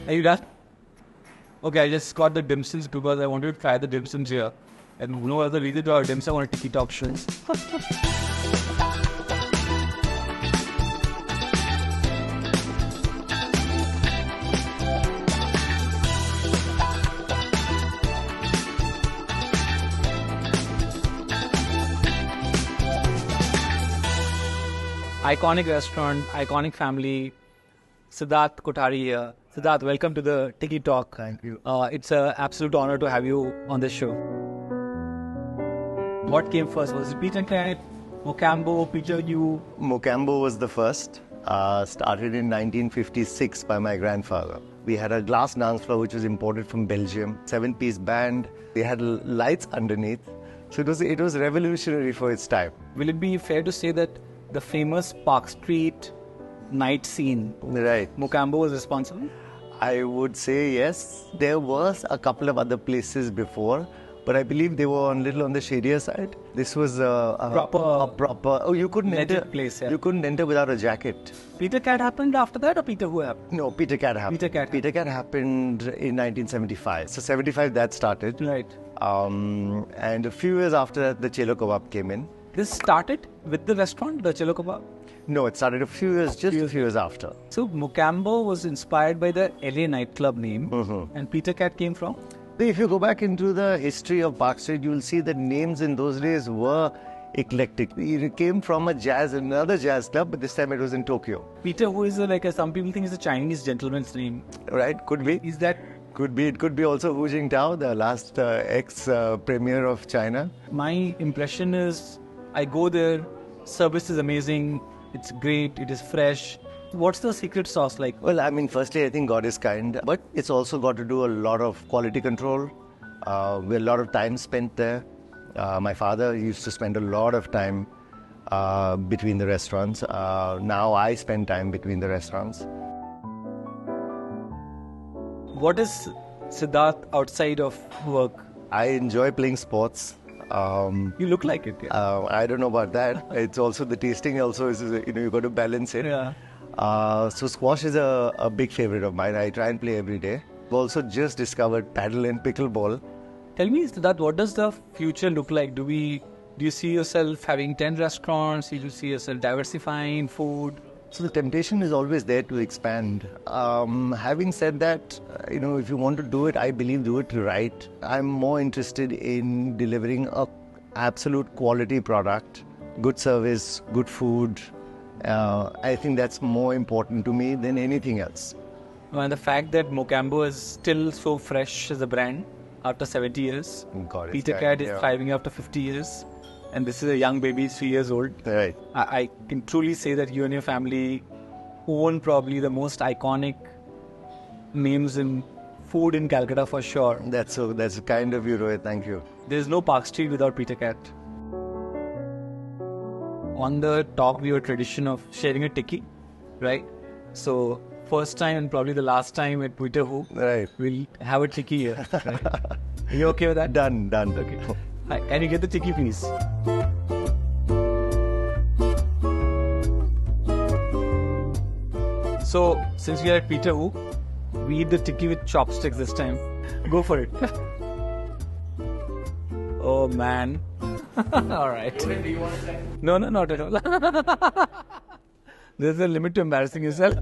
Are you done? Okay, I just got the dim sums because I wanted to try the dim sums here. And no other reason to our dim sum on a Tikki Talk show. Iconic restaurant, iconic family. Siddharth Kothari here. Siddharth, welcome to the Tikki Talk. Thank you. It's an absolute honor to have you on this show. What came first? Was it Peter Cat, Mocambo, Peter you? Mocambo was the first. Started in 1956 by my grandfather. We had a glass dance floor which was imported from Belgium. 7-piece band. They had lights underneath. So it was revolutionary for its time. Will it be fair to say that the famous Park Street night scene, Right. Mocambo was responsible? I would say yes. There was a couple of other places before, but I believe they were a little on the shadier side. This was a proper. Oh, you couldn't enter. Place, yeah. You couldn't enter without a jacket. Peter Cat happened after that, or Peter who happened? No, Peter Cat happened. Peter Cat happened in 1975. So 75 that started. Right. And a few years after that, the Chelo Kebab came in. This started with the restaurant, the Chelo Kebab? No, it started a few years after. So Mocambo was inspired by the LA nightclub name, and Peter Cat came from? If you go back into the history of Park Street, you will see that names in those days were eclectic. It came from another jazz club, but this time it was in Tokyo. Peter, who is some people think is a Chinese gentleman's name. Right, could be. Is that? Could be. It could be also Hu Jintao, the last ex-premier of China. My impression is, I go there, service is amazing, it's great, it is fresh. What's the secret sauce like? Well, I mean, firstly, I think God is kind, but it's also got to do a lot of quality control. With a lot of time spent there. My father used to spend a lot of time between the restaurants. Now I spend time between the restaurants. What is Siddharth outside of work? I enjoy playing sports. You look like it. Yeah. I don't know about that. It's also the tasting. Also, you got to balance it. Yeah. So squash is a big favorite of mine. I try and play every day. I've also just discovered paddle and pickleball. Tell me, Siddharth, what does the future look like? Do you see yourself having 10 restaurants? Do you see yourself diversifying food? So the temptation is always there to expand. Having said that, if you want to do it, I believe do it right. I'm more interested in delivering a absolute quality product, good service, good food. I think that's more important to me than anything else. And the fact that Mocambo is still so fresh as a brand after 70 years. God, Peter Cat is thriving after 50 years. And this is a young baby, 3 years old. Right. I can truly say that you and your family own probably the most iconic names in food in Calcutta for sure. That's kind of you, Rohit. Thank you. There's no Park Street without Peter Cat. On the talk, we have a tradition of sharing a Tikki, right? So, first time and probably the last time at Twitter Who, right, we'll have a Tikki here. Right? Are you okay with that? Done. Okay. Hi, can you get the Tikki, please? So, since we are at Peter Who, we eat the Tikki with chopsticks this time. Go for it. Oh man. All right. Do you want to try? No, not at all. There's a limit to embarrassing yourself.